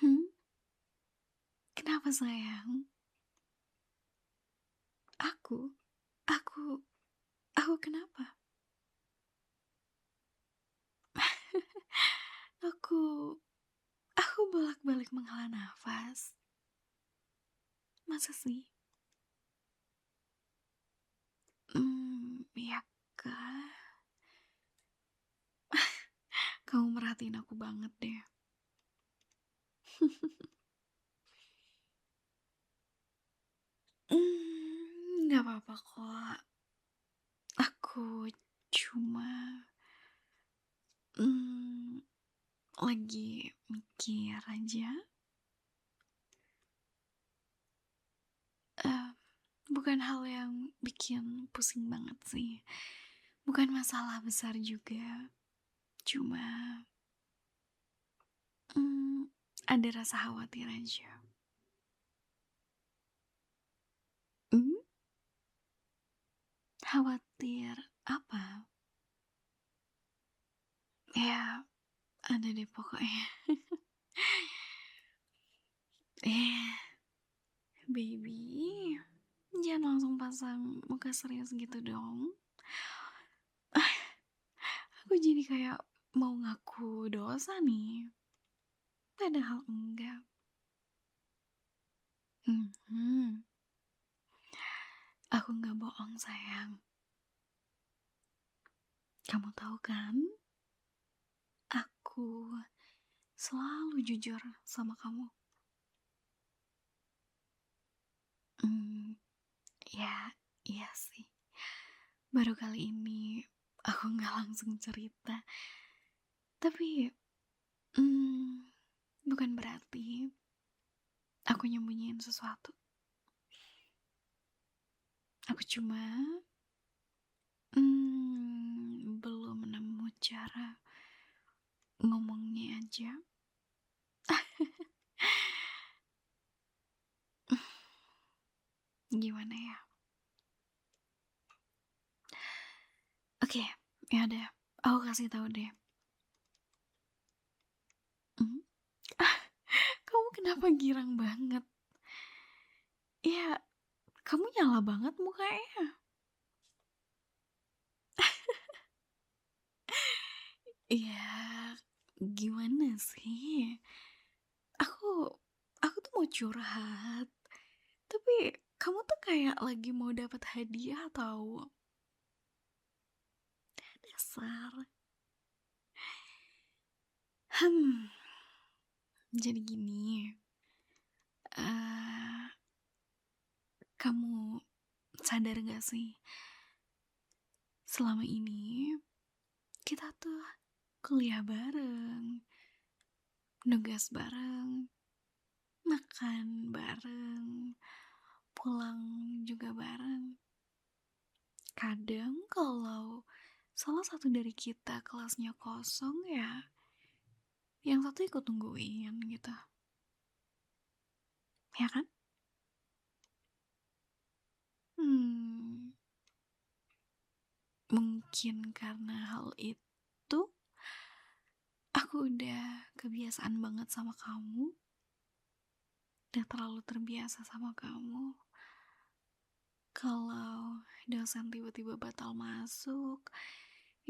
Hmm, kenapa sayang? Aku? Aku? Aku kenapa? Aku aku bolak-balik menghela nafas. Masa sih? Iya kah? Kamu merhatiin aku banget deh. Nggak apa-apa kok. Aku cuma, mmm, lagi mikir aja. Eee, Bukan hal yang bikin pusing banget sih. Bukan masalah besar juga. Cuma, mmm, ada rasa khawatir aja. Mmm, Khawatir apa? Ya, ada deh pokoknya. Eh, baby, jangan langsung pasang muka serius gitu dong. Aku jadi kayak mau ngaku dosa nih, padahal enggak. Mhm, aku nggak bohong sayang. Kamu tahu kan, aku selalu jujur sama kamu. Mmm, ya, iya sih. Baru kali ini aku nggak langsung cerita, tapi, bukan berarti aku nyembunyiin sesuatu. Aku cuma, belum nemu cara ngomongnya aja. Gimana ya? Oke, ya udah, aku kasih tahu deh. Mhm. Kamu kenapa girang banget? Ya, kamu nyala banget mukanya. Iya, gimana sih? Aku aku tuh mau curhat, tapi kamu tuh kayak lagi mau dapat hadiah tahu. Dasar. Hmm, jadi gini, eee, kamu sadar gak sih, selama ini kita tuh kuliah bareng, nugas bareng, makan bareng, pulang juga bareng. Kadang kalau salah satu dari kita kelasnya kosong ya, yang satu ikut tungguin gitu, ya kan? Hmm, Mungkin karena hal itu, aku udah kebiasaan banget sama kamu, udah terlalu terbiasa sama kamu. Kalau dosen tiba-tiba batal masuk,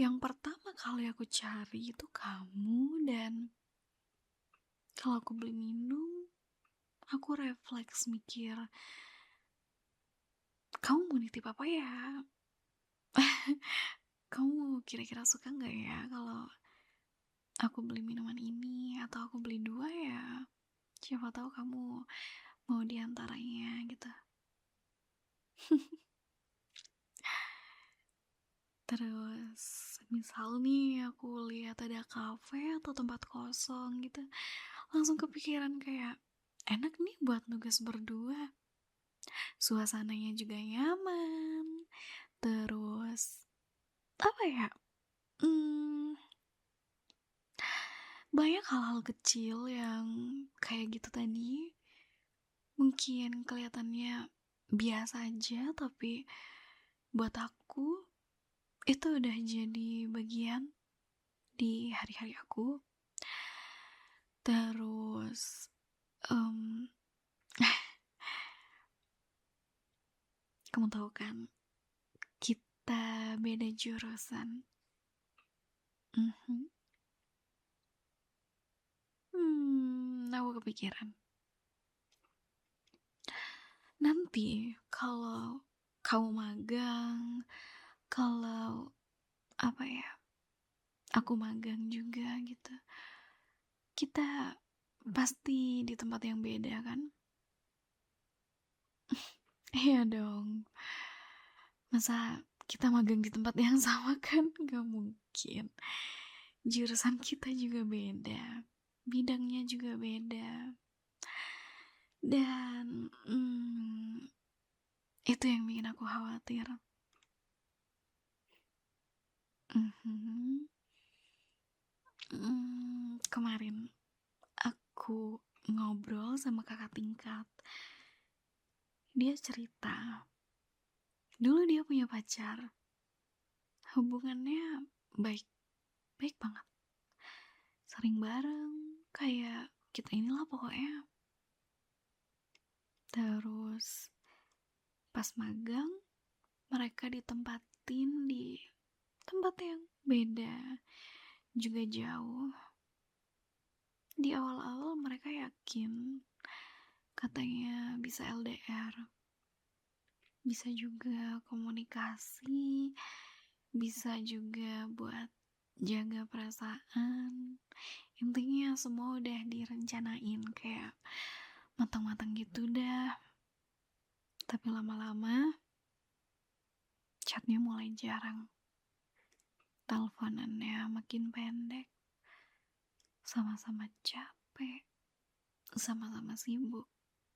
yang pertama kali aku cari itu kamu, dan kalau aku beli minum, aku refleks mikir, kamu mau nitip apa ya? Kamu kira-kira suka nggak ya kalau aku beli minuman ini atau aku beli dua ya? Siapa tahu kamu mau diantaranya gitu. Terus misal nih aku lihat ada kafe atau tempat kosong gitu, langsung kepikiran kayak enak nih buat nugas berdua. Suasananya juga nyaman. Terus apa ya, mmm, banyak hal-hal kecil yang kayak gitu tadi, mungkin kelihatannya biasa aja, tapi buat aku itu udah jadi bagian di hari-hari aku. Terus, mmm, kamu tahu kan, kita beda jurusan. Mhm. Aku kepikiran. Nanti kalau kamu magang, kalau apa ya, aku magang juga gitu, kita pasti di tempat yang beda kan? Iya dong. Masa kita magang di tempat yang sama kan? Gak mungkin. Jurusan kita juga beda, bidangnya juga beda. Dan itu yang bikin aku khawatir. Mhm. Kemarin aku ngobrol sama kakak tingkat. Dia cerita, dulu dia punya pacar. Hubungannya baik, baik banget. Sering bareng, kayak kita inilah pokoknya. Terus pas magang, mereka ditempatin di tempat yang beda, juga jauh. Di awal-awal mereka yakin, katanya bisa LDR, bisa juga komunikasi, bisa juga buat jaga perasaan. Intinya semua udah direncanain kayak matang-matang gitu dah. Tapi lama-lama chatnya mulai jarang, teleponannya makin pendek, sama-sama capek, sama-sama sibuk,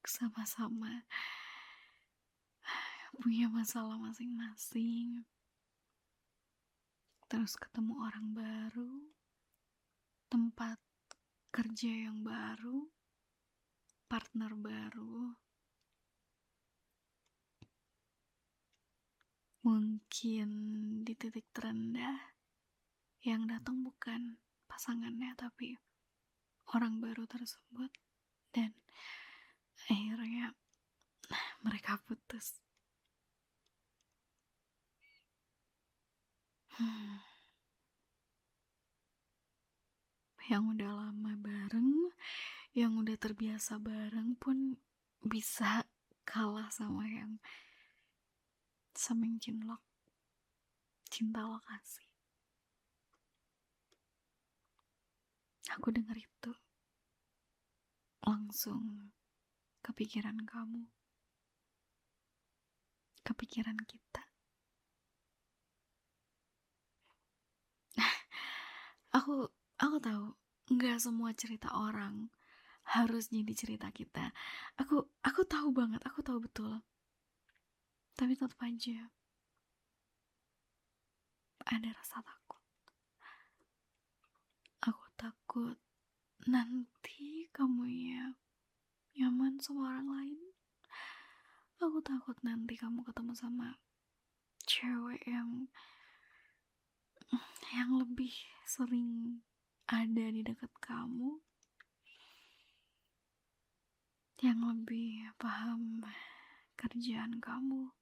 sama-sama punya masalah masing-masing. Terus ketemu orang baru, tempat kerja yang baru, partner baru. Mungkin di titik terendah yang datang bukan pasangannya tapi orang baru tersebut, dan akhirnya mereka putus. Yang udah lama bareng, yang udah terbiasa bareng pun bisa kalah sama yang cinlok, cinta lokasi. Aku dengar itu langsung kepikiran kamu, kepikiran kita. Aku tahu nggak semua cerita orang harus jadi cerita kita. Aku tahu banget, aku tahu betul. Tapi tetap aja ada rasa takut. Aku takut nanti kamu ya nyaman sama orang lain. Aku takut nanti kamu ketemu sama cewek yang lebih sering ada di dekat kamu, yang lebih paham kerjaan kamu,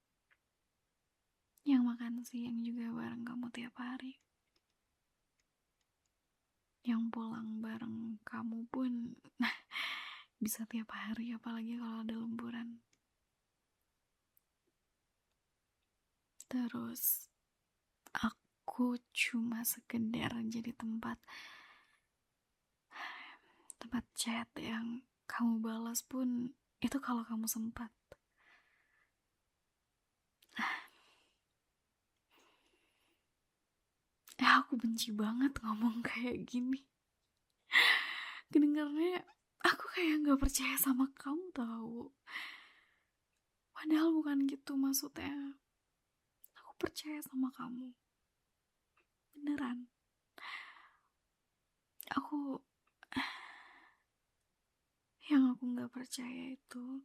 yang makan siang juga bareng kamu tiap hari, yang pulang bareng kamu pun bisa tiap hari, apalagi kalau ada lemburan. Terus aku cuma sekedar jadi tempat chat yang kamu balas pun itu kalau kamu sempat. Aku benci banget ngomong kayak gini. Kedengarnya aku kayak gak percaya sama kamu tahu. Padahal bukan gitu maksudnya. Aku percaya sama kamu. beneran. Aku yang aku nggak percaya itu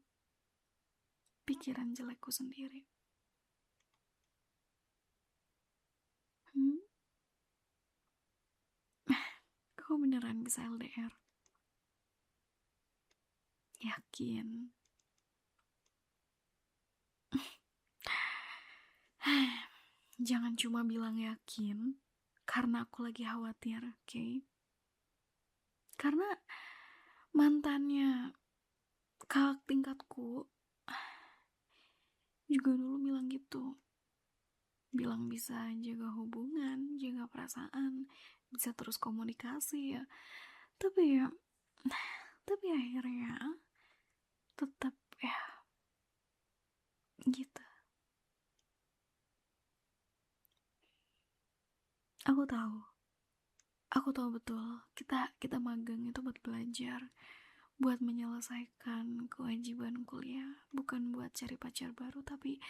pikiran jelekku sendiri. Hmm? Kau beneran bisa LDR? Yakin? Jangan cuma bilang yakin karena aku lagi khawatir, oke? Karena mantannya kakak tingkatku juga dulu bilang gitu. Bilang bisa jaga hubungan, jaga perasaan, bisa terus komunikasi ya. Tapi ya, tapi akhirnya tetap ya gitu. Aku tahu, aku tahu betul. Kita magang itu buat belajar, buat menyelesaikan kewajiban kuliah, bukan buat cari pacar baru. Tapi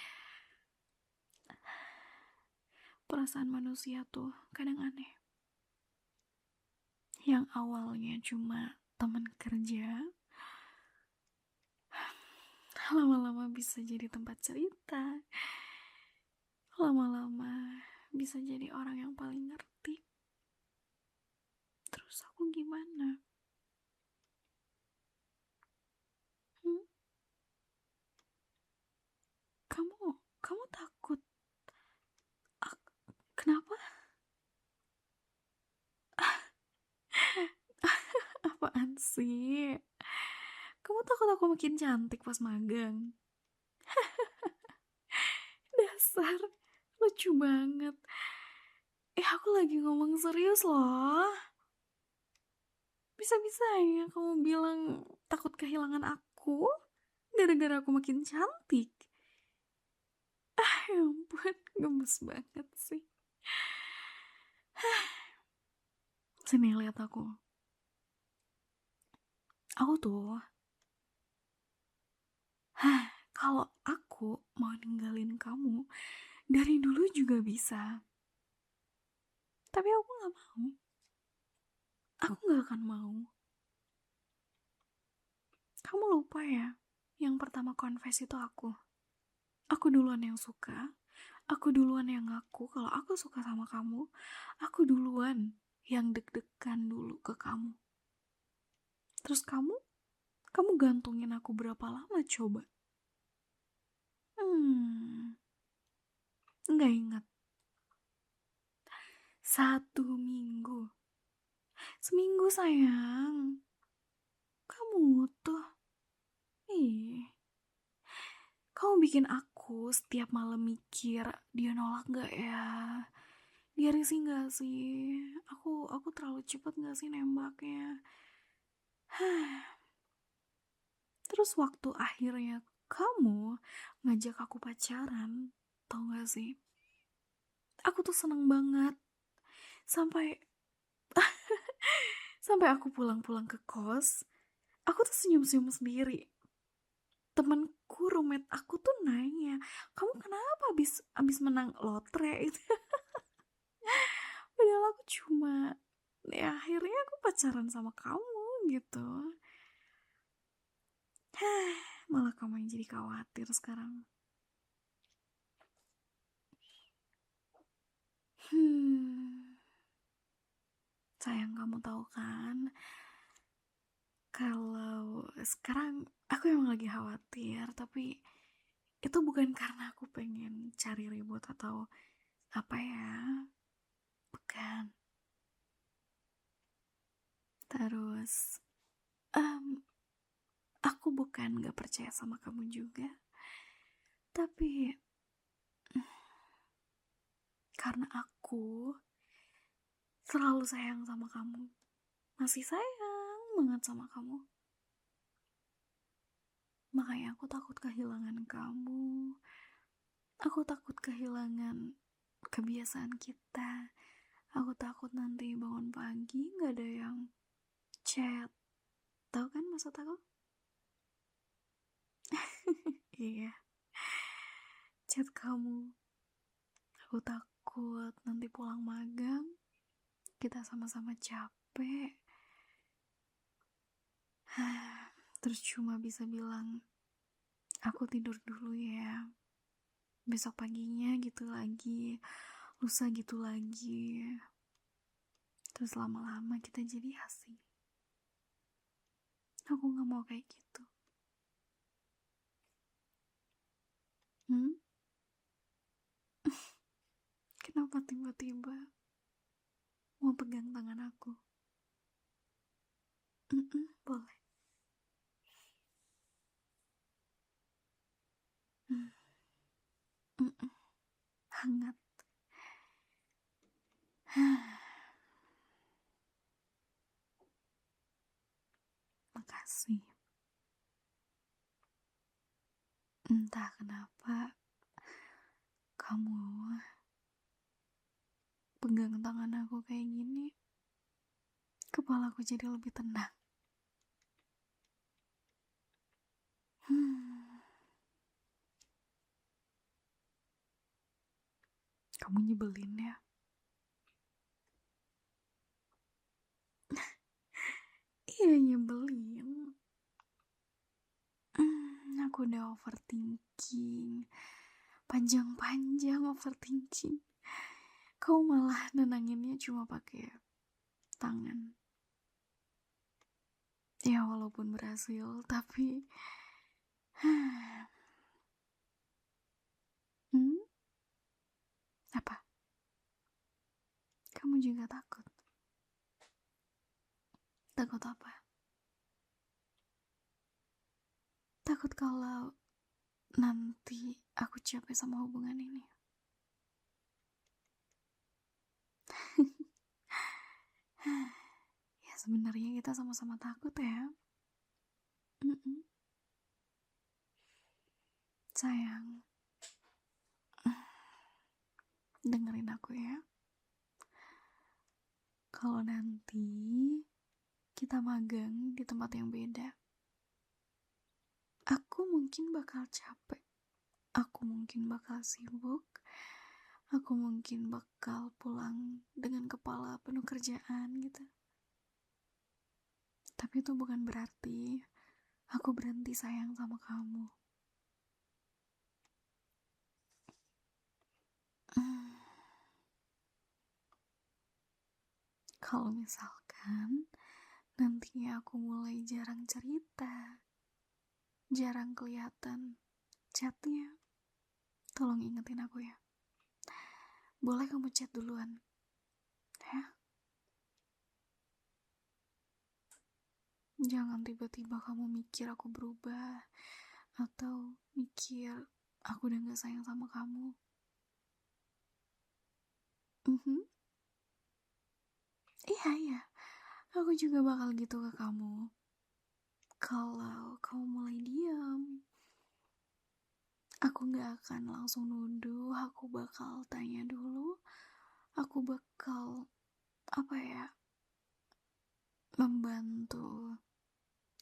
perasaan manusia tuh kadang aneh. Yang awalnya cuma teman kerja, lama-lama bisa jadi tempat cerita, lama-lama bisa jadi orang yang paling ngerti. Terus aku gimana? Hmm? Kamu takut? Kenapa? Apaan sih? Kamu takut aku makin cantik pas magang? Dasar, lucu banget. Aku lagi ngomong serius loh. Bisa-bisanya kamu bilang takut kehilangan aku gara-gara aku makin cantik. Ya ampun, gemes banget sih. Sini lihat aku. Aku tuh, kalau aku mau ninggalin kamu dari dulu juga bisa. Tapi aku gak mau. Aku gak akan mau. Kamu lupa ya, yang pertama confess itu aku. Aku duluan yang suka. Aku duluan yang ngaku kalau aku suka sama kamu. Aku duluan yang deg-degan dulu ke kamu. Terus kamu gantungin aku berapa lama coba? Nggak ingat. 1 minggu. Seminggu sayang. Kamu tuh, ih, kamu bikin aku setiap malam mikir dia nolak gak ya? Dia risih gak sih? Aku terlalu cepet gak sih nembaknya? Terus waktu akhirnya kamu ngajak aku pacaran, tau gak sih? Aku tuh seneng banget. Sampai sampai aku pulang-pulang ke kos, aku tuh senyum-senyum sendiri. Temenku, roommate aku tuh nanya, kamu kenapa abis menang lotre itu? Padahal aku cuma, ya akhirnya aku pacaran sama kamu gitu. Malah kamu yang jadi khawatir sekarang. Sayang, kamu tahu kan, kalau sekarang aku emang lagi khawatir, tapi itu bukan karena aku pengen cari ribut atau apa ya, bukan. Terus aku bukan gak percaya sama kamu juga, tapi karena aku selalu sayang sama kamu, masih sayang banget sama kamu, makanya aku takut kehilangan kamu. Aku takut kehilangan kebiasaan kita. Aku takut nanti bangun pagi gak ada yang chat. Tahu kan maksud aku? Iya, chat kamu. Aku takut takut nanti pulang magang kita sama-sama capek. Terus cuma bisa bilang, aku tidur dulu ya. Besok paginya gitu lagi, lusa gitu lagi. Terus lama-lama kita jadi asing. Aku gak mau kayak gitu. Kenapa tiba-tiba mau pegang tangan aku? Boleh. Mm, mm-mm, hangat. Makasih. Entah kenapa kamu pegang tangan aku kayak gini, kepalaku jadi lebih tenang. Kamu nyebelin ya. Iya, nyebelin. Aku udah overthinking, panjang-panjang overthinking. Kau malah nenanginnya cuma pakai tangan. Ya walaupun berhasil, tapi apa? Kamu juga takut? Takut apa? Takut kalau nanti aku capek sama hubungan ini. Ya sebenarnya kita sama-sama takut ya. Sayang, dengerin aku ya. Kalau nanti kita magang di tempat yang beda, aku mungkin bakal capek, aku mungkin bakal sibuk, aku mungkin bakal pulang dengan kepala penuh kerjaan gitu. Tapi itu bukan berarti aku berhenti sayang sama kamu. Kalau misalkan nantinya aku mulai jarang cerita, jarang kelihatan chatnya, tolong ingetin aku ya. Boleh kamu chat duluan ya. Jangan tiba-tiba kamu mikir aku berubah, atau mikir aku udah gak sayang sama kamu. Iya, aku juga bakal gitu ke kamu. Kalau kamu mulai diam, aku gak akan langsung nuduh, aku bakal tanya dulu, aku bakal membantu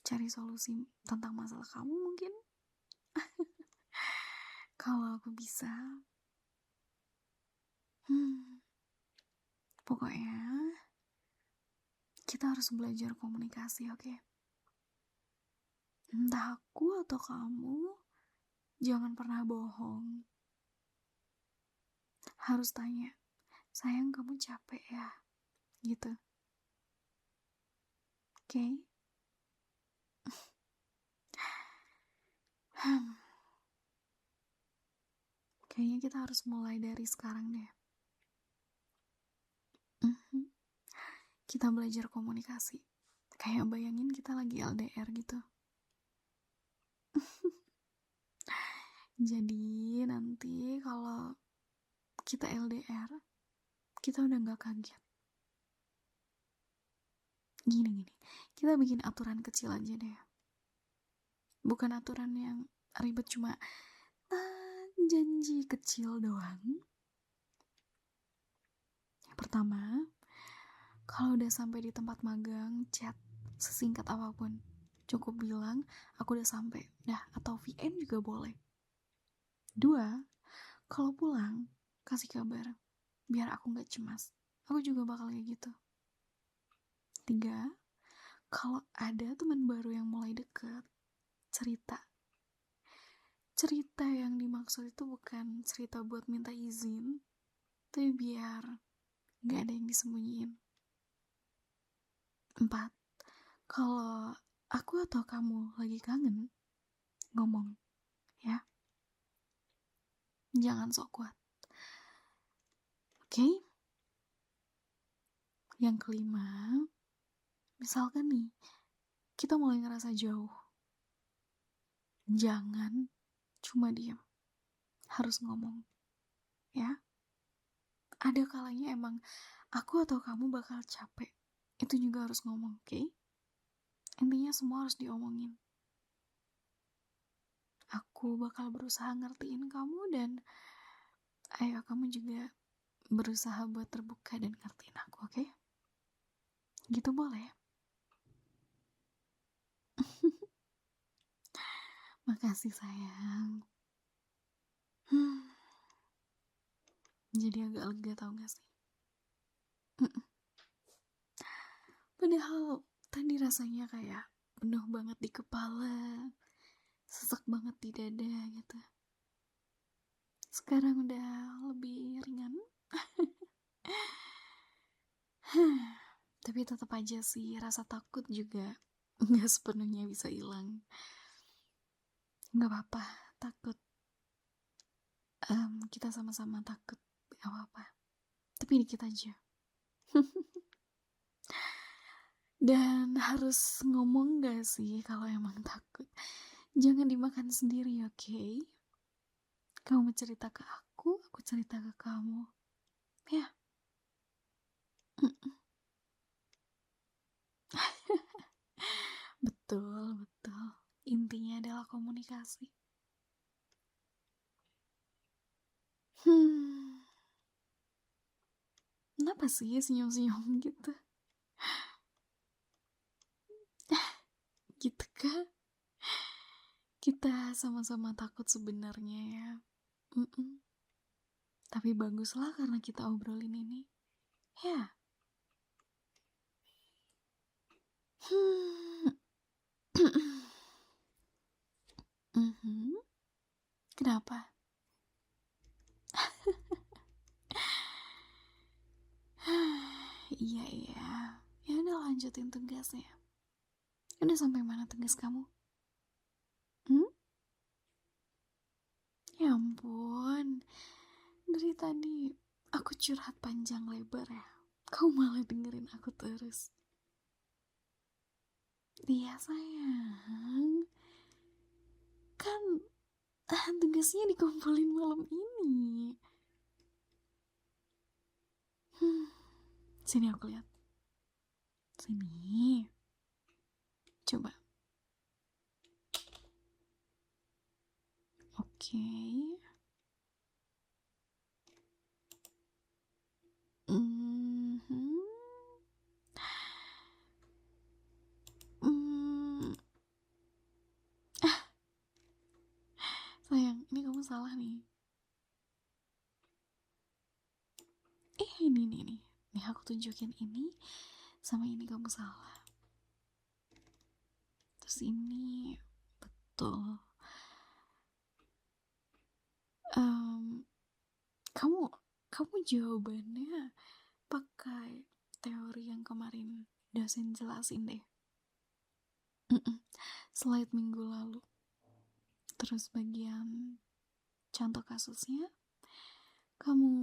cari solusi tentang masalah kamu mungkin. Kalau aku bisa. Pokoknya kita harus belajar komunikasi, oke? Entah aku atau kamu, jangan pernah bohong. Harus tanya, sayang kamu capek ya? Gitu. Oke? Kayaknya kita harus mulai dari sekarang deh. Kita belajar komunikasi. Kayak bayangin kita lagi LDR gitu. Jadi nanti kalau kita LDR, kita udah gak kaget. Gini, kita bikin aturan kecil aja deh. Bukan aturan yang ribet, cuma janji kecil doang. Yang pertama, kalau udah sampai di tempat magang, chat sesingkat apapun. Cukup bilang, aku udah sampai. Dah, atau VN juga boleh. 2, kalau pulang, kasih kabar. biar aku gak cemas. Aku juga bakal kayak gitu. 3, kalau ada teman baru yang mulai deket, cerita. Cerita yang dimaksud itu bukan cerita buat minta izin, tapi biar gak ada yang disembunyiin. 4, kalau aku atau kamu lagi kangen, ngomong, ya. Jangan sok kuat. Oke? Yang kelima, misalkan nih, kita mulai ngerasa jauh. Jangan cuma diam. Harus ngomong, ya. Ada kalanya emang aku atau kamu bakal capek. Itu juga harus ngomong, oke? Intinya semua harus diomongin. Aku bakal berusaha ngertiin kamu dan ayo kamu juga berusaha buat terbuka dan ngertiin aku, oke? Gitu boleh? Makasih sayang. Jadi agak lega tau gak sih? Padahal tadi rasanya kayak penuh banget di kepala, sesak banget di dada gitu. Sekarang udah lebih ringan. Tapi tetap aja sih rasa takut juga nggak sepenuhnya bisa hilang. Nggak apa-apa, takut. Kita sama-sama takut, nggak apa-apa. Tapi dikit aja. Dan harus ngomong gak sih kalau emang takut? Jangan dimakan sendiri, oke? Kamu cerita ke aku cerita ke kamu. Ya. Betul, betul. Intinya adalah komunikasi. Kenapa sih senyum-senyum gitu? Gitu kan? Kita sama-sama takut sebenarnya ya. Tapi baguslah karena kita obrolin ini. Ya. Kenapa? Iya, iya. Ya udah lanjutin tugasnya. Udah sampai mana tugas kamu? Ya ampun. Dari tadi aku curhat panjang lebar ya. Kau malah dengerin aku terus. Iya sayang. Kan tugasnya dikumpulin malam ini. Sini aku lihat. Sini. Coba. Oke. Sayang, ini kamu salah nih. Ini nih. Nih aku tunjukin ini sama ini kamu salah. Terus ini betul. Kamu jawabannya pakai teori yang kemarin dosen jelasin deh. Slide minggu lalu. Terus bagian contoh kasusnya kamu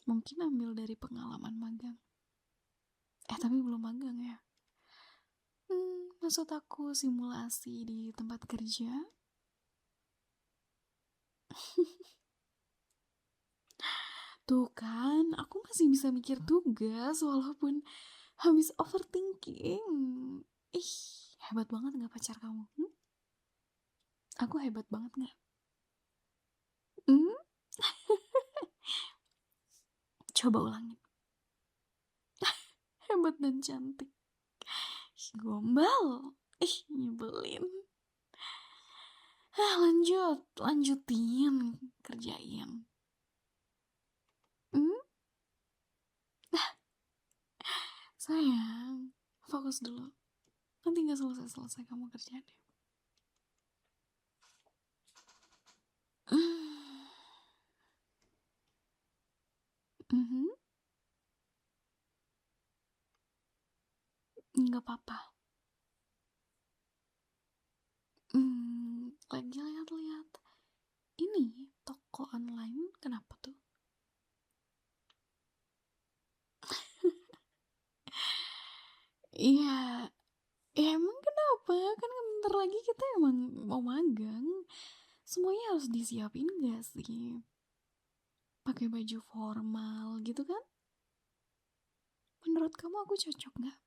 mungkin ambil dari pengalaman magang. Tapi belum magang ya. Maksud aku simulasi di tempat kerja. Tuh kan, aku masih bisa mikir tugas walaupun habis overthinking. Ih, hebat banget gak pacar kamu? Aku hebat banget gak? Coba ulangin. Hebat dan cantik. Gombal. Nyebelin. Lanjutin kerjain. Hmm? Sayang, fokus dulu. Nanti gak selesai-selesai kamu kerjaannya. Mhm. Nggak apa-apa. Lagi lihat-lihat. Ini toko online kenapa tuh? Iya, ya emang kenapa? Kan bentar lagi kita emang mau magang. Semuanya harus disiapin gak sih? Pakai baju formal gitu kan? Menurut kamu aku cocok gak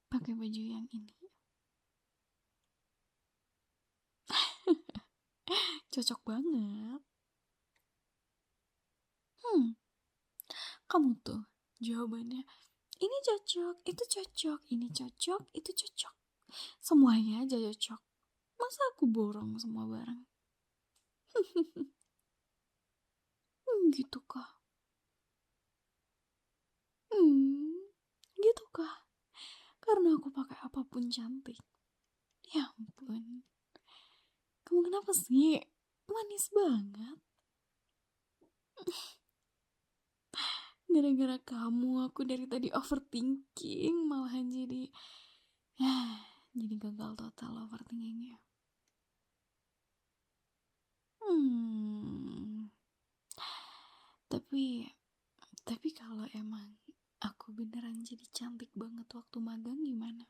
pakai baju yang ini? Cocok banget. Kamu tuh jawabannya ini cocok, itu cocok, ini cocok, itu cocok. Semuanya aja cocok. Masa aku borong semua barang? Gitu kah? Gitu kah? Karena aku pakai apapun cantik. Ya ampun. Kamu kenapa sih? Manis banget. Gara-gara kamu aku dari tadi overthinking malahan jadi gagal total overthinkingnya. Hmm. Tapi kalau emang aku beneran jadi cantik banget waktu magang gimana?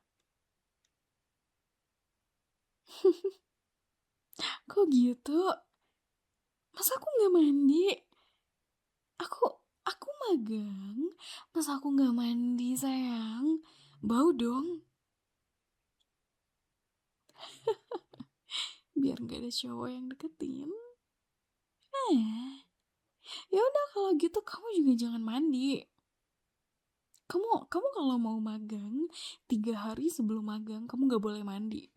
Kok gitu? Masa aku nggak mandi? Aku magang. Masa aku nggak mandi sayang? Bau dong. Biar nggak ada cowok yang deketin. Ya udah kalau gitu kamu juga jangan mandi. Kamu kalau mau magang 3 hari sebelum magang kamu nggak boleh mandi.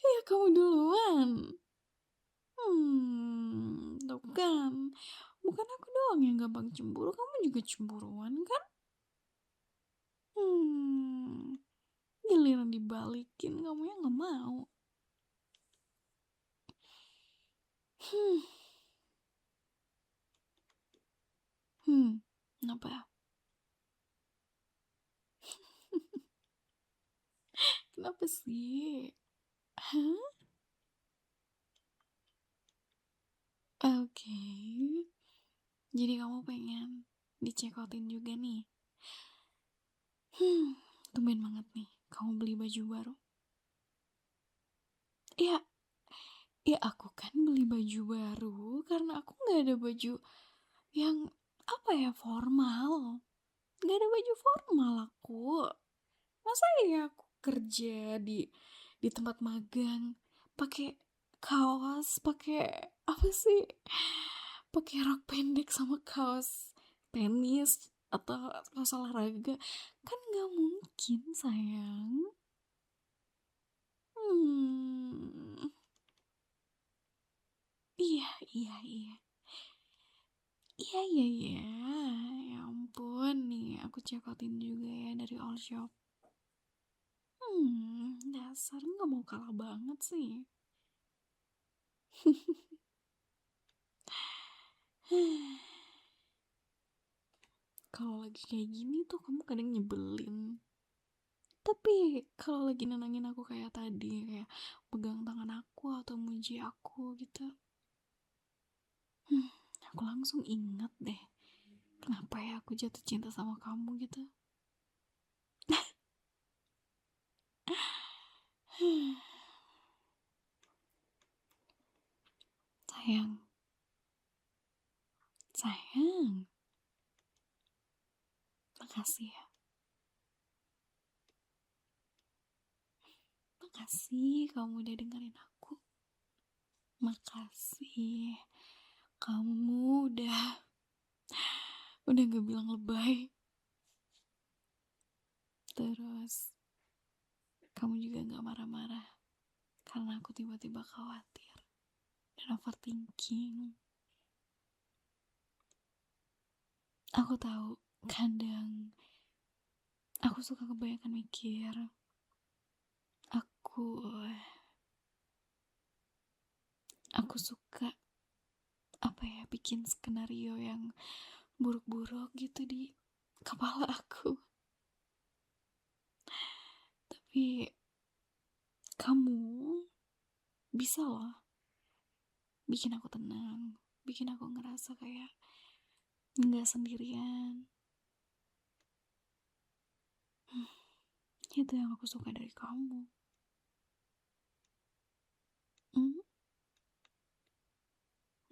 Ya kamu duluan. Tuh kan. Bukan aku doang yang gampang cemburu, kamu juga cemburuan kan? Giliran dibalikin kamu yang nggak mau. Kenapa? Kenapa sih? Hah? Oke. Jadi kamu pengen dicekotin juga nih? Tumben banget nih kamu beli baju baru. Ya, ya aku kan beli baju baru karena aku nggak ada baju yang apa ya formal. Nggak ada baju formal aku. Masa ya aku kerja di tempat magang pakai kaos, pakai apa sih? Pakai rok pendek sama kaos tenis atau kaos olahraga kan nggak mungkin sayang. Hmm, iya iya iya iya iya iya. Ya ampun nih aku cekotin juga ya dari all shop. Dasar nggak mau kalah banget sih. Kalau lagi kayak gini tuh kamu kadang nyebelin. Tapi kalau lagi nenangin aku kayak tadi, kayak pegang tangan aku atau muji aku gitu, aku langsung ingat deh kenapa ya aku jatuh cinta sama kamu gitu. Sayang, sayang, makasih ya. Makasih kamu udah dengerin aku. Makasih kamu udah gak bilang lebay. Terus kamu juga gak marah-marah karena aku tiba-tiba khawatir dan overthinking. Aku tahu kadang aku suka kebanyakan mikir. Aku suka bikin skenario yang buruk-buruk gitu di kepala aku. Tapi kamu bisa loh bikin aku tenang, bikin aku ngerasa kayak nggak sendirian. Itu yang aku suka dari kamu.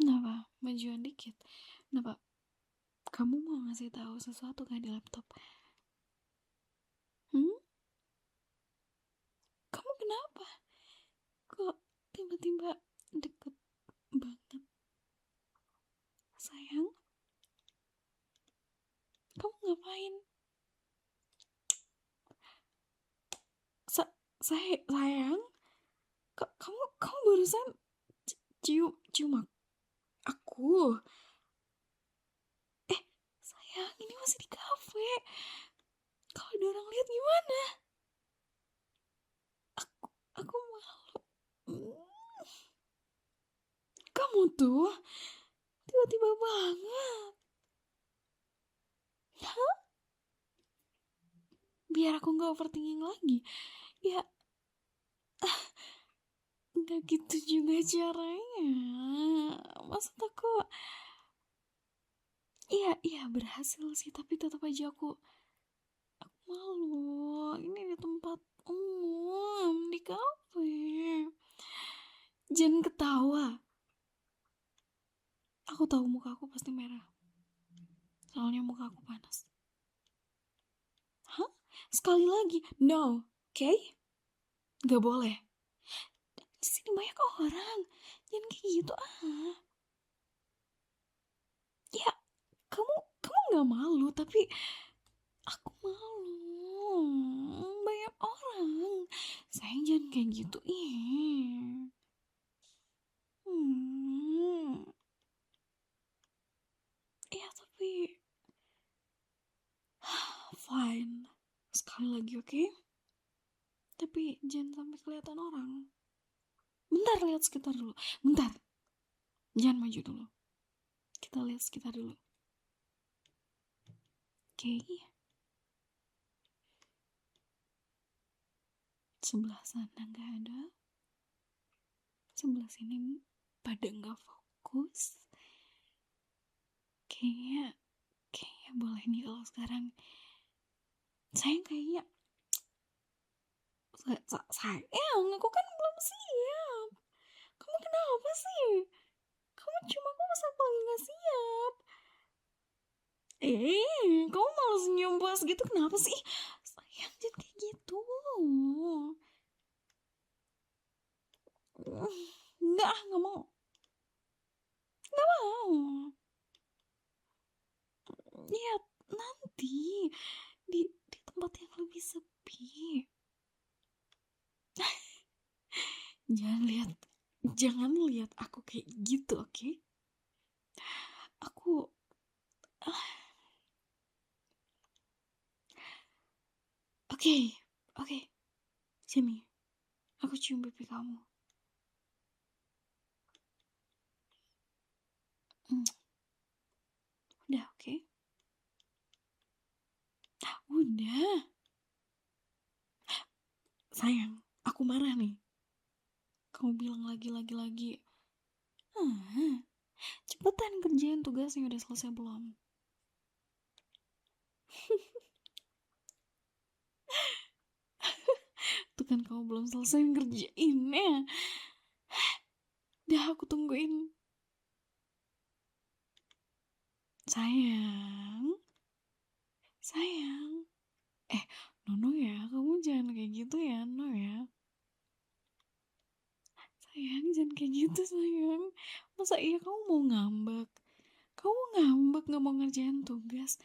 Kenapa? Majuan dikit. Kenapa? Kamu mau ngasih tahu sesuatu gak di laptop? Kamu kenapa? Kok tiba-tiba deket banget? Sayang, kamu ngapain? Sayang, kamu barusan cium aku. Sayang, ini masih di kafe. Kalau ada orang lihat gimana? Aku malu. Kamu tuh tiba-tiba banget. Hah? Biar aku gak overthinking lagi. Ya, gak gitu juga caranya. Maksud aku, iya berhasil sih, tapi tetap aja aku malu. Ini di tempat umum, di kafe. Jangan ketawa. Aku tahu muka aku pasti merah. Soalnya muka aku panas. Hah? Sekali lagi, no, okay? Gak boleh. Di sini banyak orang. Jangan kayak gitu Ya, kamu gak malu, tapi aku malu. Banyak orang. Sayang, jangan kayak gitu. Ya, tapi fine. Sekali lagi, oke? Tapi jangan sampai kelihatan orang. Bentar, lihat sekitar dulu. Bentar. Jangan maju dulu. Kita lihat sekitar dulu. Oke. Sebelah sana gak ada. Sebelah sini pada gak fokus. Kayaknya boleh nih kalau sekarang. Sayang, kayaknya sayang, aku kan belum siap. Kamu kenapa sih? Kamu cuma aku pas aku lagi gak siap. Kamu malah senyum puas gitu, kenapa sih? Sayang, jangan kayak gitu. Enggak mau. Gak mau. Ya, nanti di tempat yang lebih sepi. Jangan lihat aku kayak gitu, oke? Aku Oke. Sini. Aku cium pipi kamu. Udah, oke? Udah. Sayang, aku marah nih. Kamu bilang lagi. Cepetan kerjain tugasnya, udah selesai belum? Tuh kan kamu belum selesai ngerjainnya. Udah, aku tungguin. Sayang. No ya, kamu jangan kayak gitu ya, no ya. Sayang, jangan kayak gitu sayang. Masa iya kamu mau ngambek? Kamu ngambek gak mau ngerjain tugas?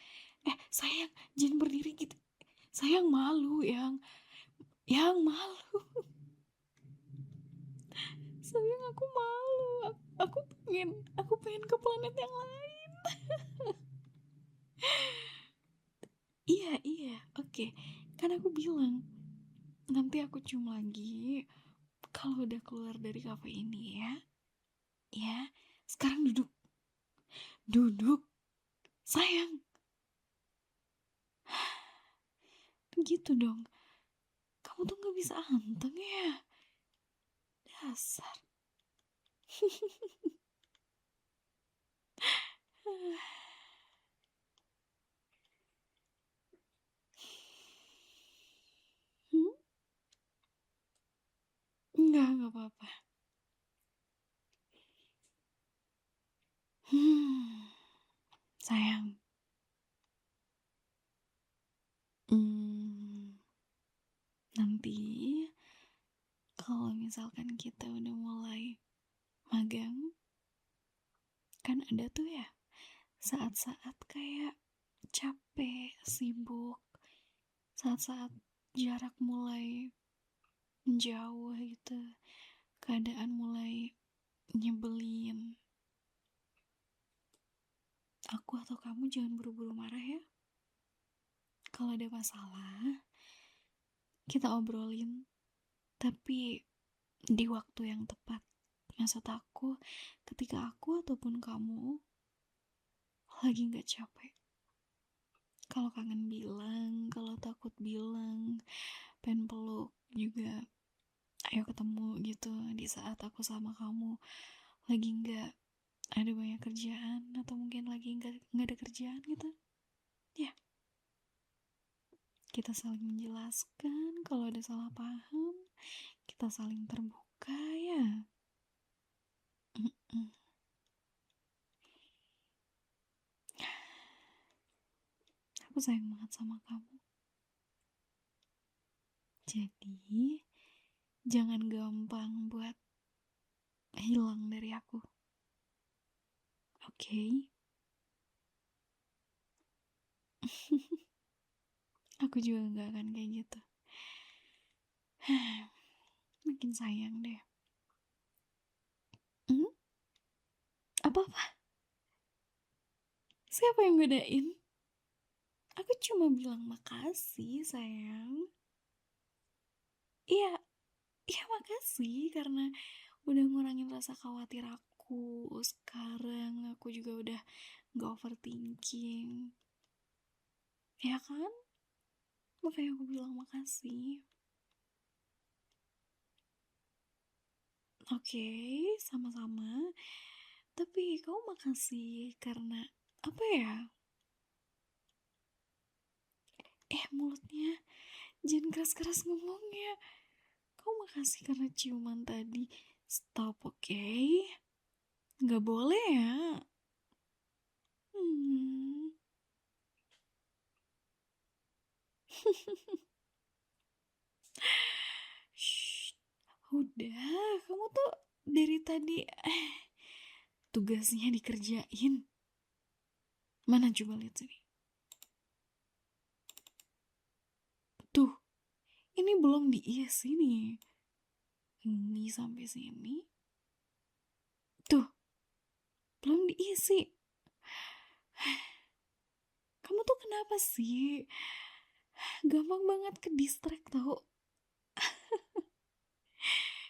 Sayang, jangan berdiri gitu. Sayang malu, yang malu. Sayang aku malu. Aku pengen ke planet yang lain. Iya, iya, oke. Kan aku bilang nanti aku cium lagi kalau udah keluar dari kafe ini ya. Ya, sekarang duduk. Duduk. Sayang. Gitu dong. Kamu tuh gak bisa anteng ya. Dasar. Hmm? Enggak apa-apa. Hmm, sayang. Hmm, nanti kalau misalkan kita udah mulai magang, kan ada tuh ya saat-saat kayak capek, sibuk, saat-saat jarak mulai menjauh gitu, keadaan mulai nyebelin. Aku atau kamu jangan buru-buru marah ya. Kalau ada masalah, kita obrolin, tapi di waktu yang tepat. Maksud aku, ketika aku ataupun kamu lagi gak capek. Kalau kangen bilang, kalau takut bilang, pengen peluk juga. Ayo ketemu gitu di saat aku sama kamu lagi gak ada banyak kerjaan atau mungkin lagi nggak ada kerjaan gitu. Ya, kita saling menjelaskan kalau ada salah paham, kita saling terbuka ya. Mm-mm. Aku sayang banget sama kamu. Jadi, jangan gampang buat hilang dari aku. Oke? Aku juga gak akan kayak gitu. Makin sayang deh. Hmm? Apa-apa? Siapa yang bedain? Aku cuma bilang makasih, sayang. Iya, iya makasih karena udah ngurangin rasa khawatir aku. Sekarang aku juga udah gak overthinking. Ya kan? Makanya aku bilang makasih. Oke, sama-sama. Tapi kamu makasih karena apa ya? Mulutnya jangan keras-keras ngomongnya. Kamu makasih karena ciuman tadi. Stop, oke? Nggak boleh ya. Hmm. Shh, udah. Kamu tuh dari tadi tugasnya dikerjain. Mana coba lihat sini. Tuh, ini belum diisi nih. Ini sampai sini. Tuh, belum diisi. Kamu tuh kenapa sih? Gampang banget ke distract tau.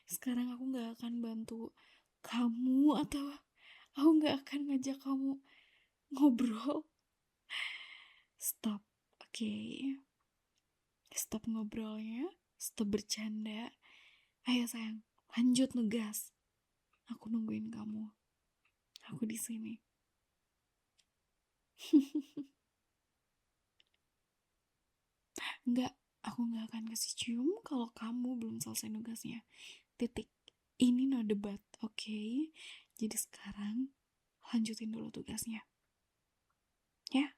Sekarang aku gak akan bantu kamu atau aku gak akan ngajak kamu ngobrol. Stop, oke? Stop ngobrolnya, stop bercanda. Ayo sayang, lanjut nugas. Aku nungguin kamu. Aku di sini. Enggak, aku nggak akan kasih cium kalau kamu belum selesai nugasnya. Titik. Ini no debat, oke? Jadi sekarang lanjutin dulu tugasnya. Ya?